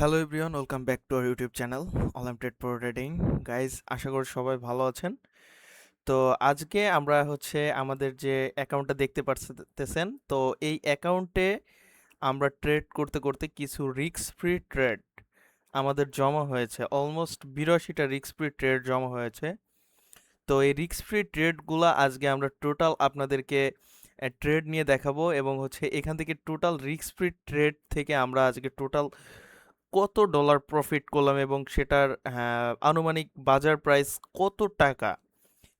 Hello everyone, welcome back to our YouTube channel All Trade Pro Trading. Guys, আশা করি সবাই ভালো আছেন। তো আজকে আমরা আমাদের যে অ্যাকাউন্টটা দেখতে পারতেছেন, তো এই অ্যাকাউন্টে আমরা ট্রেড করতে করতে কিছু রিস্ক ফ্রি ট্রেড আমাদের জমা হয়েছে। অলমোস্ট 82টা রিস্ক ফ্রি ট্রেড জমা হয়েছে। তো এই রিস্ক ফ্রি ট্রেডগুলো আজকে আমরা টোটাল আপনাদেরকে ট্রেড নিয়ে দেখাবো, এবং এখান থেকে টোটাল রিস্ক ফ্রি ট্রেড থেকে আমরা আজকে টোটাল কত ডলার প্রফিট করলাম এবং সেটার আনুমানিক বাজার প্রাইস কত টাকা,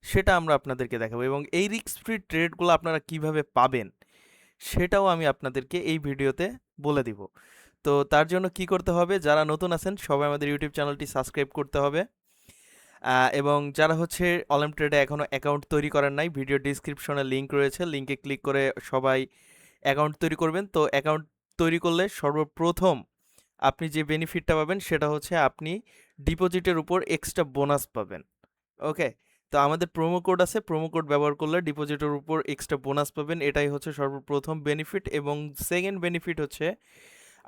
সেটা আমরা আপনাদেরকে দেখাবো। এবং এই রিস্ক ফ্রি ট্রেডগুলো আপনারা কিভাবে পাবেন সেটাও আমি আপনাদেরকে এই ভিডিওতে বলে দিব। তো তার জন্য কি করতে হবে, যারা নতুন আছেন সবাই আমাদের ইউটিউব চ্যানেলটি সাবস্ক্রাইব করতে হবে। এবং যারা অলিম্প ট্রেডে এখনও অ্যাকাউন্ট তৈরি করেন নাই, ভিডিও ডিসক্রিপশনে লিঙ্ক রয়েছে, লিঙ্কে ক্লিক করে সবাই অ্যাকাউন্ট তৈরি করবেন। তো অ্যাকাউন্ট তৈরি করলে সর্বপ্রথম আপনি যে বেনিফিটটা পাবেন সেটা হচ্ছে আপনি ডিপোজিটের উপর এক্সট্রা বোনাস পাবেন। ওকে, তো আমাদের প্রোমো কোড আছে, প্রোমো কোড ব্যবহার করলে ডিপোজিটের উপর এক্সট্রা বোনাস পাবেন। এটাই হচ্ছে সর্বপ্রথম বেনিফিট। এবং সেকেন্ড বেনিফিট হচ্ছে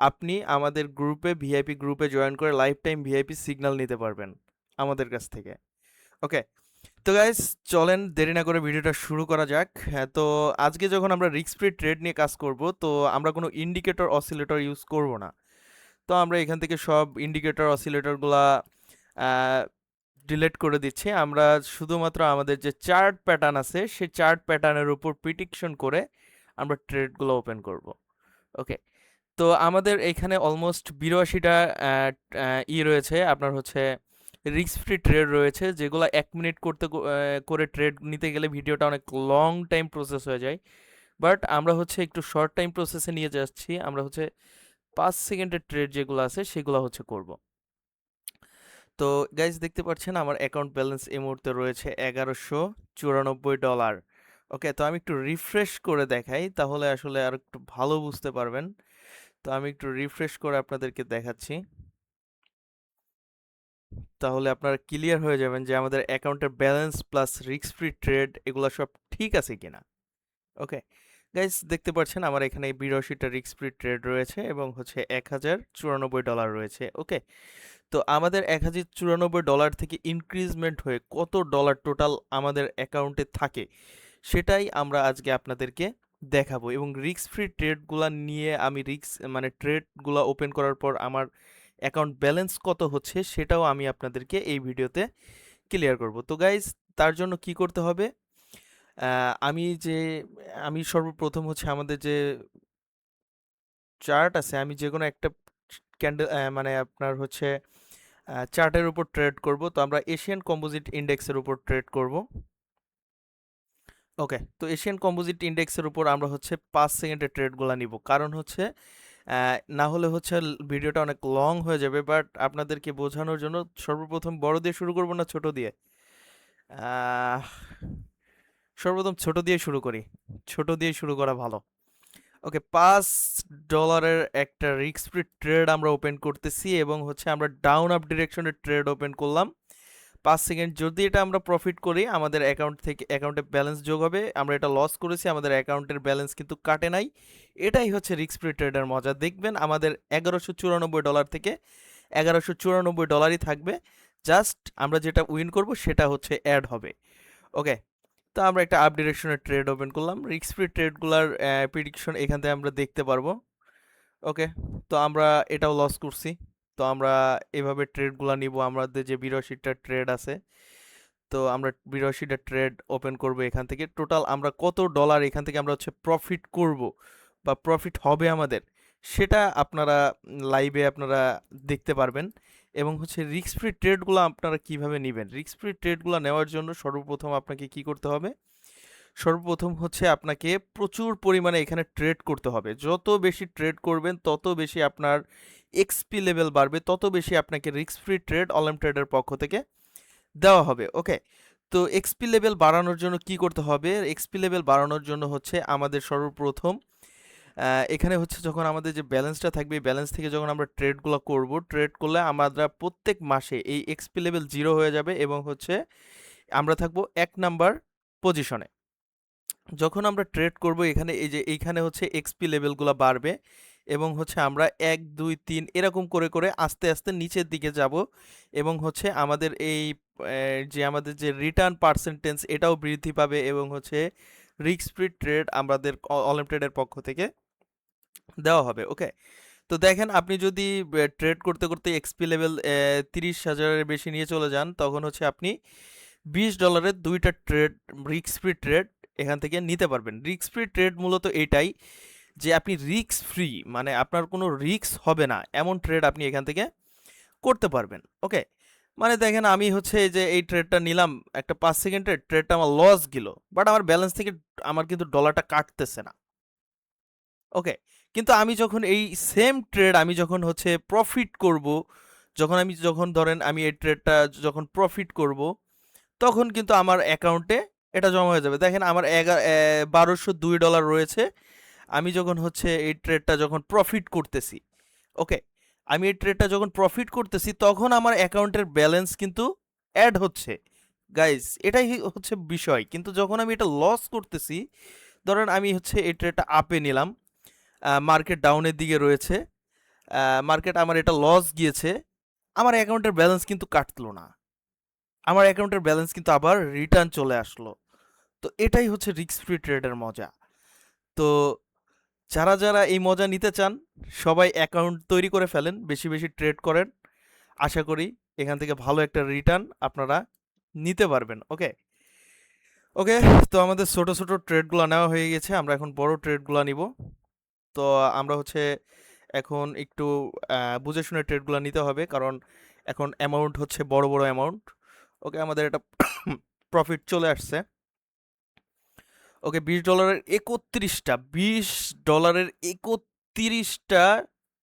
আপনি আমাদের গ্রুপে, ভিআইপি গ্রুপে জয়েন করে লাইফ টাইম ভিআইপি সিগন্যাল নিতে পারবেন আমাদের কাছ থেকে। ওকে, তো গাইস, চলেন দেরি না করে ভিডিওটা শুরু করা যাক। হ্যাঁ, তো আজকে যখন আমরা রিস্ক ফ্রি ট্রেড নিয়ে কাজ করব, তো আমরা কোনো ইন্ডিকেটর অসিলেটর ইউজ করব না। তো আমরা এখান থেকে সব ইন্ডিকেটর অসিলেটরগুলা ডিলিট করে দিচ্ছি। আমরা শুধুমাত্র আমাদের যে চার্ট প্যাটার্ন আছে সেই চার্ট প্যাটার্নের উপর প্রিডিকশন করে আমরা ট্রেডগুলো ওপেন করব। ওকে, তো আমাদের এখানে অলমোস্ট 82টা রয়েছে, আপনার রিস্ক ফ্রি ট্রেড রয়েছে, যেগুলো 1 মিনিট করে ট্রেড নিতে গেলে ভিডিওটা অনেক লং টাইম প্রসেস হয়ে যায়। বাট আমরা একটু শর্ট টাইম প্রসেসে নিয়ে যাচ্ছি। আমরা 5 সেকেন্ডের ট্রেড যেগুলো আছে সেগুলো করব। তো গাইজ, দেখতে পাচ্ছেন আমার অ্যাকাউন্ট ব্যালেন্স এই মুহূর্তে রয়েছে $1194। ওকে, তো আমি একটু রিফ্রেশ করে দেখাই, তাহলে আসলে আর একটু ভালো বুঝতে পারবেন। তো আমি একটু রিফ্রেশ করে আপনাদেরকে দেখাচ্ছি, তাহলে আপনারা ক্লিয়ার হয়ে যাবেন যে আমাদের অ্যাকাউন্টের balance plus risk free trade এগুলো সব ঠিক আছে কিনা। ওকে গাইস, দেখতে পাচ্ছেন আমার এখানে 82টা রিস্ক ফ্রি ট্রেড রয়েছে এবং $1094 রয়েছে। ওকে, তো আমাদের $1094 থেকে ইনক্রিজমেন্ট হয়ে কত ডলার টোটাল আমাদের অ্যাকাউন্টে থাকে সেটাই আমরা আজকে আপনাদেরকে দেখাবো। এবং রিস্ক ফ্রি ট্রেডগুলো নিয়ে আমি ট্রেডগুলো ওপেন করার পর আমার অ্যাকাউন্ট ব্যালেন্স কত হচ্ছে সেটাও আমি আপনাদেরকে এই ভিডিওতে ক্লিয়ার করব। তো গাইজ, তার জন্য কি করতে হবে, আহ, আমি যে আমি সর্বপ্রথম আমাদের যে চার্ট আছে, আমি যে কোনো একটা ক্যান্ডেল মানে আপনার চার্টের উপর ট্রেড করব। তো আমরা এশিয়ান কম্পোজিট ইন্ডেক্সের উপর ট্রেড করব। ওকে, তো এশিয়ান কম্পোজিট ইন্ডেক্সের উপর আমরা 5 সেকেন্ডের ট্রেডগুলো নিব, কারণ না হলে ভিডিওটা অনেক লং হয়ে যাবে। বাট আপনাদেরকে বোঝানোর জন্য সর্বপ্রথম বড় দিয়ে শুরু করব না ছোট দিয়ে, আহ, সর্বপ্রথম ছোট দিয়ে শুরু করি। ছোট দিয়ে শুরু করা ভালো। ওকে, $5 একটা রিস্ক ফ্রি ট্রেড আমরা ওপেন করতেছি, এবং আমরা ডাউন আপ ডিরেকশনের ট্রেড ওপেন করলাম। 5 সেকেন্ড, যদি এটা আমরা প্রফিট করি আমাদের অ্যাকাউন্টে ব্যালেন্স যোগ হবে। আমরা এটা লস করেছি, আমাদের অ্যাকাউন্টের ব্যালেন্স কিন্তু কাটে নাই। এটাই রিস্ক ফ্রি ট্রেডের মজা। দেখবেন আমাদের $1194 থেকে $1194ই থাকবে। জাস্ট আমরা যেটা উইন করব সেটা অ্যাড হবে। ওকে, তো আমরা একটা আপ ডিরেকশনের ট্রেড ওপেন করলাম। রিস্ক ফ্রি ট্রেডগুলোর প্রিডিকশন এখান থেকে আমরা দেখতে পারবো। ওকে, তো আমরা এটাও লস করছি। তো আমরা এভাবে ট্রেডগুলো নিব। আমাদের যে 82টা ট্রেড আছে, তো আমরা 82টা ট্রেড ওপেন করব। এখান থেকে টোটাল আমরা কত ডলার এখান থেকে আমরা প্রফিট করব বা প্রফিট হবে আমাদের, সেটা আপনারা লাইভে আপনারা দেখতে পারবেন। এবং রিস্ক ফ্রি ট্রেডগুলো আপনারা কিভাবে নেবেন, রিস্ক ফ্রি ট্রেডগুলো নেওয়ার জন্য সর্বপ্রথম আপনাকে কি করতে হবে, সর্বপ্রথম আপনাকে প্রচুর পরিমাণে এখানে ট্রেড করতে হবে। যত বেশি ট্রেড করবেন তত বেশি আপনার এক্সপি লেভেল বাড়বে, তত বেশি আপনাকে রিস্ক ফ্রি ট্রেড অনলাইন ট্রেডের পক্ষ থেকে দেওয়া হবে। ওকে, তো এক্সপি লেভেল বাড়ানোর জন্য কি করতে হবে, এক্সপি লেভেল বাড়ানোর জন্য আমাদের সর্বপ্রথম এখানে যখন আমাদের যে ব্যালেন্সটা থাকবে, এই ব্যালেন্স থেকে যখন আমরা ট্রেডগুলো করব, ট্রেড করলে আমরা প্রত্যেক মাসে এই এক্সপি লেভেল 0 হয়ে যাবে, এবং আমরা থাকবো 1 নাম্বার পজিশনে। যখন আমরা ট্রেড করব এখানে এই যে এইখানে এক্সপি লেভেলগুলো বাড়বে, এবং হচ্ছে আমরা 1 2 3 এরকম করে করে আস্তে আস্তে নিচের দিকে যাব এবং হচ্ছে আমাদের এই যে আমাদের যে রিটার্ন পার্সেন্টেজ এটাও বৃদ্ধি পাবে এবং হচ্ছে রিস্ক ফ্রি ট্রেড আমাদের অলিম্পিয়াডের পক্ষ থেকে দেওয়া হবে। ওকে, তো দেখেন আপনি যদি ট্রেড করতে করতে এক্সপি লেভেল 30,000-এর বেশি নিয়ে চলে যান, তখন হচ্ছে আপনি $20 দুইটা ট্রেড রিস্ক ফ্রি ট্রেড এখান থেকে নিতে পারবেন। রিস্ক ফ্রি ট্রেড মূলত এটাই যে আপনি রিস্ক ফ্রি, মানে আপনার কোনো রিস্ক হবে না এমন ট্রেড আপনি এখান থেকে করতে পারবেন। ওকে, মানে দেখেন আমি হচ্ছে এই যে এই ট্রেডটা নিলাম, একটা 5 সেকেন্ডের ট্রেডটা আমার লস গেল, বাট আমার ব্যালেন্স থেকে আমার কিন্তু ডলারটা কাটতেছে না। ওকে, কিন্তু আমি যখন এই সেম ট্রেড আমি যখন হচ্ছে প্রফিট করব, যখন ধরেন আমি এই ট্রেডটা যখন প্রফিট করব, তখন কিন্তু আমার অ্যাকাউন্টে এটা জমা হয়ে যাবে। দেখেন আমার $1202 রয়েছে। আমি যখন হচ্ছে এই ট্রেডটা যখন প্রফিট করতেছি, ওকে, আমি এই ট্রেডটা যখন প্রফিট করতেছি তখন আমার অ্যাকাউন্টের ব্যালেন্স কিন্তু অ্যাড হচ্ছে। গাইজ, এটাই হচ্ছে বিষয়। কিন্তু যখন আমি এটা লস করতেছি, ধরেন আমি হচ্ছে এই ট্রেডটা আপে নিলাম, মার্কেট ডাউনের দিকে রয়েছে, মার্কেট আমার এটা লস গিয়েছে, আমার অ্যাকাউন্টের ব্যালেন্স কিন্তু কাটলো না, আমার অ্যাকাউন্টের ব্যালেন্স কিন্তু আবার রিটার্ন চলে আসলো। তো এটাই হচ্ছে রিস্ক ফ্রি ট্রেডের মজা। তো যারা যারা এই মজা নিতে চান, সবাই অ্যাকাউন্ট তৈরি করে ফেলেন, বেশি বেশি ট্রেড করেন। আশা করি এখান থেকে ভালো একটা রিটার্ন আপনারা নিতে পারবেন। ওকে ওকে, তো আমাদের ছোট ছোট ট্রেডগুলো নেওয়া হয়ে গেছে, আমরা এখন বড় ট্রেডগুলো নিব। তো আমরা হচ্ছে এখন একটু বুঝে শুনে ট্রেডগুলো নিতে হবে, কারণ এখন অ্যামাউন্ট হচ্ছে বড় বড় অ্যামাউন্ট। ওকে, আমাদের এটা প্রফিট চলে আসছে। ওকে, $20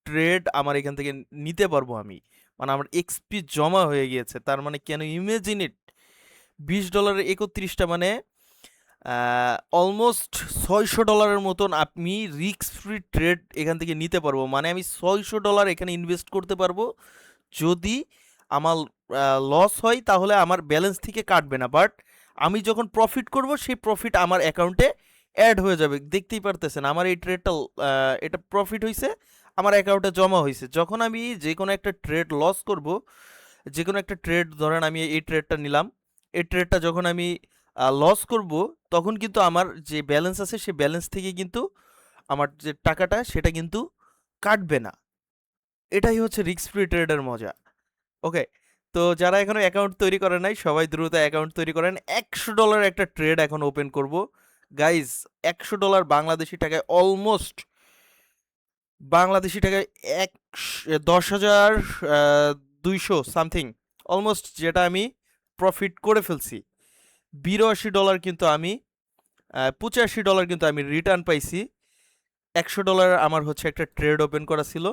ট্রেড আমার এখান থেকে নিতে পারবো আমি, মানে আমার এক্সপি জমা হয়ে গিয়েছে। তার মানে কেন ইমেজিন ইট, $20 31টা মানে অলমোস্ট $600 মতন আমি রিস্ক ফ্রি ট্রেড এখান থেকে নিতে পারবো। মানে আমি $600 এখানে ইনভেস্ট করতে পারবো। যদি আমার লস হয় তাহলে আমার ব্যালেন্স থেকে কাটবে না, বাট আমি যখন প্রফিট করব সেই প্রফিট আমার অ্যাকাউন্টে অ্যাড হয়ে যাবে। দেখতেই পারতেছেন আমার এই ট্রেডটা, এটা প্রফিট হয়েছে, আমার অ্যাকাউন্টে জমা হয়েছে। যখন আমি যে কোনো একটা ট্রেড লস করব, যে কোনো একটা ট্রেড ধরেন আমি এই ট্রেডটা নিলাম, এই ট্রেডটা যখন আমি লস করব, তখন কিন্তু আমার যে ব্যালেন্স আছে সেই ব্যালেন্স থেকে কিন্তু আমার যে টাকাটা সেটা কিন্তু কাটবে না। এটাই হচ্ছে রিস্ক ফ্রি ট্রেডের মজা। ওকে, তো যারা এখনো অ্যাকাউন্ট তৈরি করে নাই, সবাই দ্রুত অ্যাকাউন্ট তৈরি করেন। $100 একটা ট্রেড এখন ওপেন করব। গাইজ, $100 বাংলাদেশি টাকায় অলমোস্ট, বাংলাদেশি টাকায় 10,200 সামথিং অলমোস্ট, যেটা আমি প্রফিট করে ফেলছি। $82 কিন্তু আমি $85 কিন্তু আমি রিটার্ন পাইছি। $100 আমার হচ্ছে একটা ট্রেড ওপেন করা ছিল,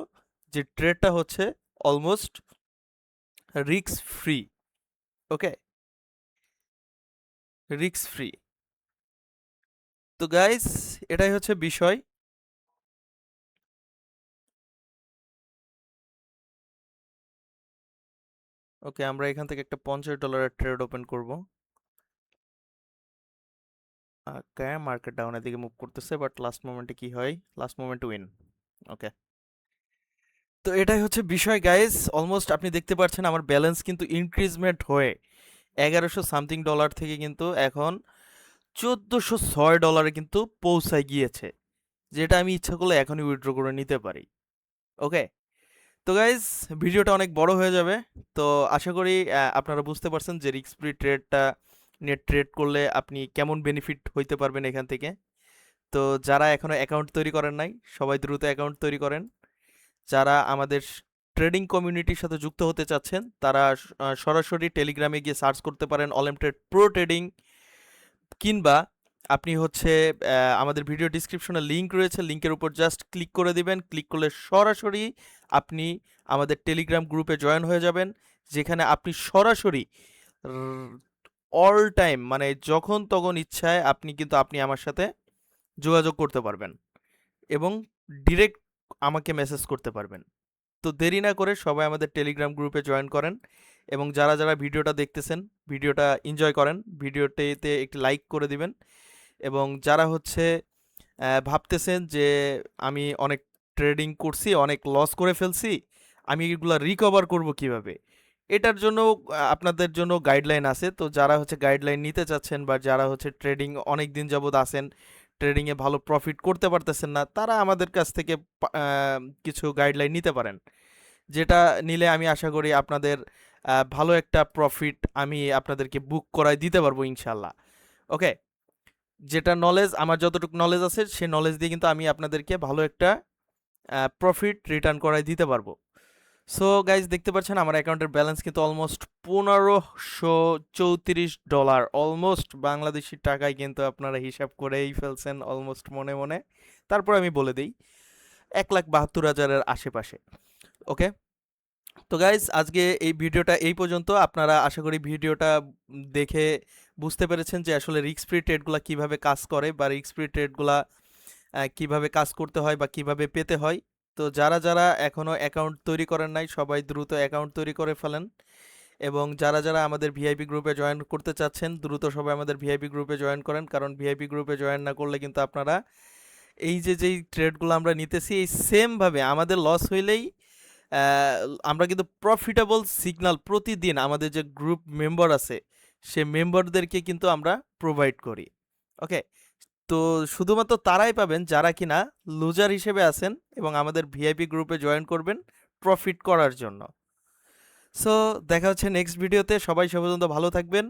যে ট্রেডটা হচ্ছে অলমোস্ট রিস্ক ফ্রি। ওকে, রিস্ক ফ্রি। তো গাইস, এটাই হচ্ছে বিষয়। ওকে, আমরা এখান থেকে একটা $50 ট্রেড ওপেন করব। ওকে, মার্কেট ডাউনের দিকে মুভ করতেছে, বাট লাস্ট মোমেন্টে কি হয়? লাস্ট মোমেন্টে উইন। ওকে, তো এটাই হচ্ছে বিষয় গাইস। অলমোস্ট আপনি দেখতে পাচ্ছেন আমার ব্যালেন্স কিন্তু ইনক্রিজমেন্ট হয়ে 1100 সামথিং ডলার থেকে কিন্তু এখন $1,406 কিন্তু পৌঁছায় গিয়েছে, যেটা আমি ইচ্ছা করলে এখনই উইথড্র করে নিতে পারি। ওকে, তো গাইজ, ভিডিওটা অনেক বড় হয়ে যাবে। তো আশা করি আপনারা বুঝতে পারছেন যে রিস্ক ফ্রি ট্রেডটা নেট ট্রেড করলে আপনি কেমন বেনিফিট হইতে পারবেন এখান থেকে। তো যারা এখনো অ্যাকাউন্ট তৈরি করেন নাই, সবাই দ্রুত অ্যাকাউন্ট তৈরি করেন। যারা আমাদের ট্রেডিং কমিউনিটির সাথে যুক্ত হতে চাচ্ছেন, তারা সরাসরি টেলিগ্রামে গিয়ে সার্চ করতে পারেন অলিম্পিয়াড প্রো ট্রেডিং, কিংবা আপনি হচ্ছে আমাদের ভিডিও ডিসক্রিপশনে লিঙ্ক রয়েছে, লিঙ্কের উপর জাস্ট ক্লিক করে দিবেন। ক্লিক করলে সরাসরি আপনি আমাদের টেলিগ্রাম গ্রুপে জয়েন হয়ে যাবেন, যেখানে আপনি সরাসরি অল টাইম, মানে যখন তখন ইচ্ছায় আপনি আমার সাথে যোগাযোগ করতে পারবেন এবং ডিরেক্ট আমাকে মেসেজ করতে পারবেন। তো দেরি না করে সবাই আমাদের টেলিগ্রাম গ্রুপে জয়েন করেন, এবং যারা যারা ভিডিওটা দেখতেছেন, ভিডিওটা এনজয় করেন, ভিডিওটিতে একটি লাইক করে দিবেন। এবং যারা হচ্ছে ভাবতেছেন যে আমি অনেক ট্রেডিং করছি, অনেক লস করে ফেলছি, আমি এগুলা রিকভার করব কিভাবে? এটার জন্য আপনাদের জন্য গাইডলাইন আছে। তো যারা হচ্ছে গাইডলাইন নিতে চাচ্ছেন বা যারা হচ্ছে ট্রেডিং অনেক দিন যাবত আছেন, ট্রেডিংয়ে ভালো প্রফিট করতে পারতেছেন না, তারা আমাদের কাছ থেকে কিছু গাইডলাইন নিতে পারেন। যেটা নিলে আমি আশা করি আপনাদের ভালো একটা প্রফিট আমি আপনাদেরকে বুক করায় দিতে পারবো ইনশাল্লাহ। ওকে, যেটা নলেজ, আমার যতটুকু নলেজ আছে সে নলেজ দিয়ে কিন্তু আমি আপনাদেরকে ভালো একটা প্রফিট রিটার্ন করায় দিতে পারবো। সো গাইজ, দেখতে পাচ্ছেন আমার অ্যাকাউন্টের ব্যালেন্স কিন্তু অলমোস্ট $1534, অলমোস্ট বাংলাদেশি টাকায় কিন্তু আপনারা হিসাব করেই ফেলছেন অলমোস্ট মনে মনে। তারপর আমি বলে দিই 1,72,000-এর আশেপাশে। ওকে, তো গাইজ আজকে এই ভিডিওটা এই পর্যন্ত। আপনারা আশা করি ভিডিওটা দেখে বুঝতে পেরেছেন যে আসলে রিস্ক ফ্রি ট্রেডগুলো কিভাবে কাজ করে বা রিস্ক ফ্রি ট্রেডগুলা কিভাবে কাজ করতে হয় বা কিভাবে পেতে হয়। তো যারা যারা এখনও অ্যাকাউন্ট তৈরি করেন নাই, সবাই দ্রুত অ্যাকাউন্ট তৈরি করে ফেলেন। এবং যারা যারা আমাদের ভিআইপি গ্রুপে জয়েন করতে চাচ্ছেন, দ্রুত সবাই আমাদের ভিআইপি গ্রুপে জয়েন করেন, কারণ ভিআইপি গ্রুপে জয়েন না করলে কিন্তু আপনারা এই যে যেই ট্রেডগুলো আমরা নিতেছি এই সেমভাবে আমাদের লস হইলেই আমরা কিন্তু প্রফিটেবল সিগন্যাল প্রতিদিন আমাদের যে গ্রুপ মেম্বার আছে সে মেম্বারদেরকে কিন্তু আমরা প্রোভাইড করি। ওকে, তো শুধুমাত্র তারাই পাবেন যারা কিনা লুজার হিসেবে আছেন এবং আমাদের ভিআইপি গ্রুপে জয়েন করবেন প্রফিট করার জন্য। সো দেখা হচ্ছে নেক্সট ভিডিওতে। সবাই সে পর্যন্ত ভালো থাকবেন।